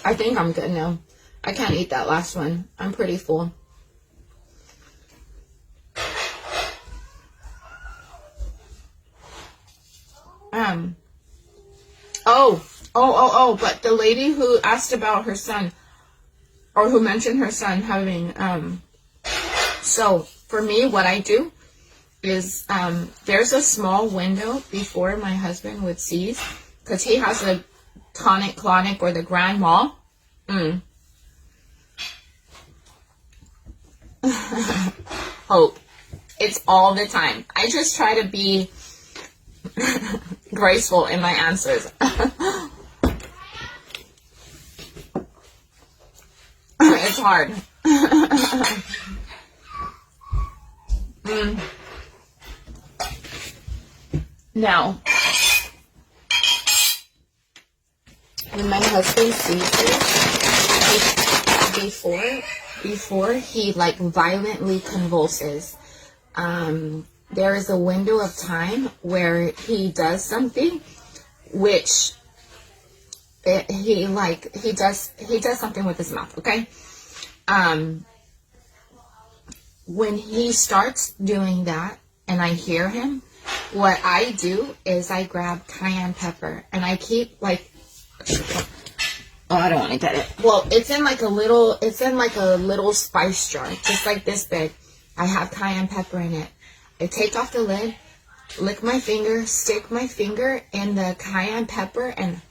I think I'm good now. I can't eat that last one. I'm pretty full. But the lady who asked about her son, or who mentioned her son having, so for me, what I do is, there's a small window before my husband would seize, because he has a tonic-clonic, or the grand mal. Hope. It's all the time. I just try to be graceful in my answers. It's hard. Now, when my husband seizures, before he like violently convulses, there is a window of time where he does something, which he does something with his mouth. Okay. When he starts doing that and I hear him, what I do is I grab cayenne pepper and I keep like, I don't want to get it. Well, it's in like a little spice jar, just like this big. I have cayenne pepper in it. I take off the lid, lick my finger, stick my finger in the cayenne pepper and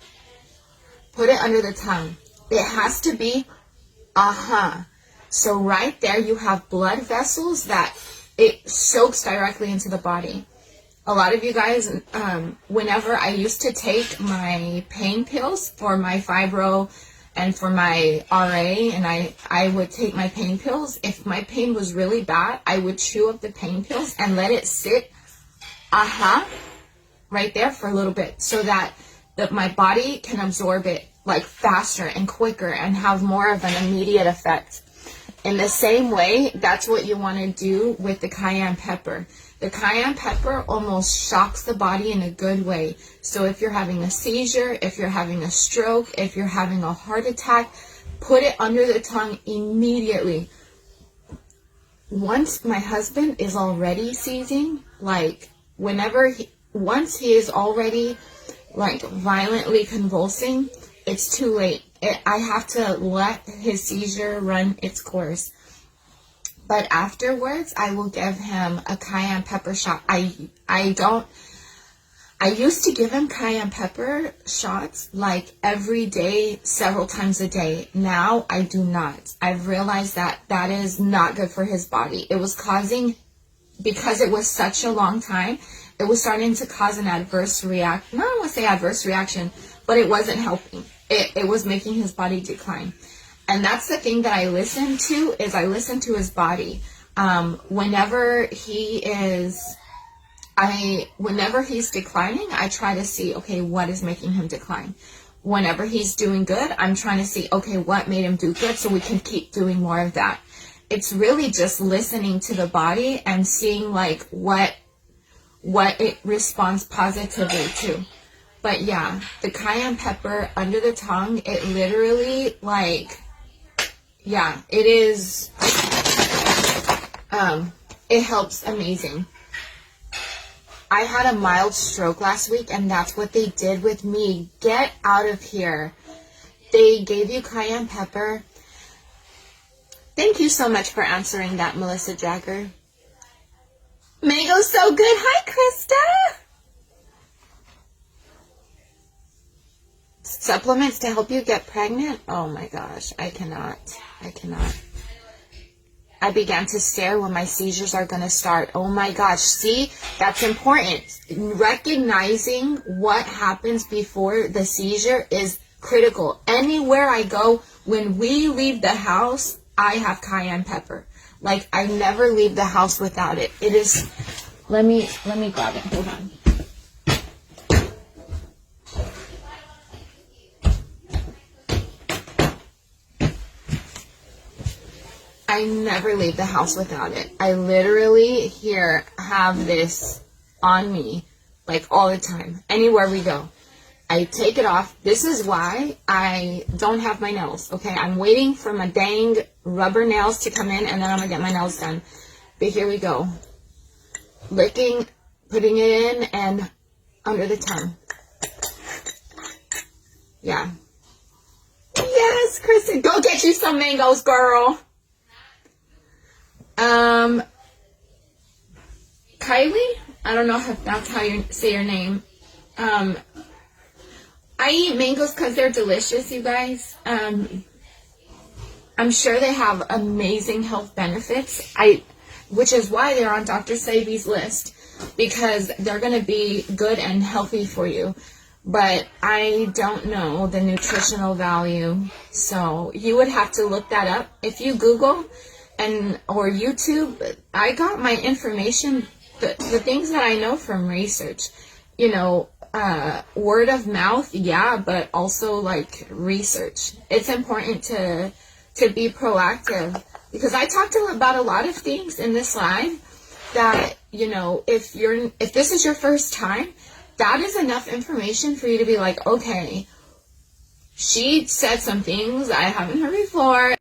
put it under the tongue. It has to be, So right there you have blood vessels that it soaks directly into the body. A lot of you guys, whenever I used to take my pain pills for my fibro and for my RA, and I would take my pain pills, if my pain was really bad, I would chew up the pain pills and let it sit, right there for a little bit, so that my body can absorb it like faster and quicker and have more of an immediate effect. In the same way, that's what you want to do with the cayenne pepper. The cayenne pepper almost shocks the body in a good way. So if you're having a seizure, if you're having a stroke, if you're having a heart attack, put it under the tongue immediately. Once my husband is already seizing, like once he is already like violently convulsing, it's too late. I have to let his seizure run its course. But afterwards, I will give him a cayenne pepper shot. I used to give him cayenne pepper shots like every day, several times a day. Now I do not. I've realized that is not good for his body. It was causing, because it was such a long time, it was starting to cause an adverse reaction. I don't want to say adverse reaction, but it wasn't helping. It was making his body decline. And that's the thing that I listen to, is I listen to his body. Whenever he's declining, I try to see, okay, what is making him decline? Whenever he's doing good, I'm trying to see, okay, what made him do good, so we can keep doing more of that. It's really just listening to the body and seeing like what it responds positively to. But yeah, the cayenne pepper under the tongue, it literally it is, it helps amazing. I had a mild stroke last week, and that's what they did with me. Get out of here. They gave you cayenne pepper. Thank you so much for answering that, Melissa Jagger. Mango's so good. Hi, Krista. Supplements to help you get pregnant? Oh my gosh, I cannot. I began to stare when my seizures are going to start. Oh my gosh, see, that's important. Recognizing what happens before the seizure is critical. Anywhere I go, when we leave the house, I have cayenne pepper. Like, I never leave the house without it. It is, let me grab it, hold on. I never leave the house without it. I literally have this on me, like all the time, anywhere we go. I take it off. This is why I don't have my nails, okay? I'm waiting for my dang rubber nails to come in, and then I'm going to get my nails done. But here we go. Licking, putting it in, and under the tongue. Yeah. Yes, Kristen, go get you some mangoes, girl. Kylie, I don't know if that's how you say your name. I eat mangoes because they're delicious, you guys. I'm sure they have amazing health benefits. Which is why they're on Dr. Sabi's list, because they're going to be good and healthy for you. But I don't know the nutritional value, so you would have to look that up. If you Google or YouTube, I got my information, the things that I know from research, word of mouth, yeah, but also like research. It's important to be proactive, because I talked about a lot of things in this live that, if this is your first time, that is enough information for you to be like, okay, she said some things I haven't heard before.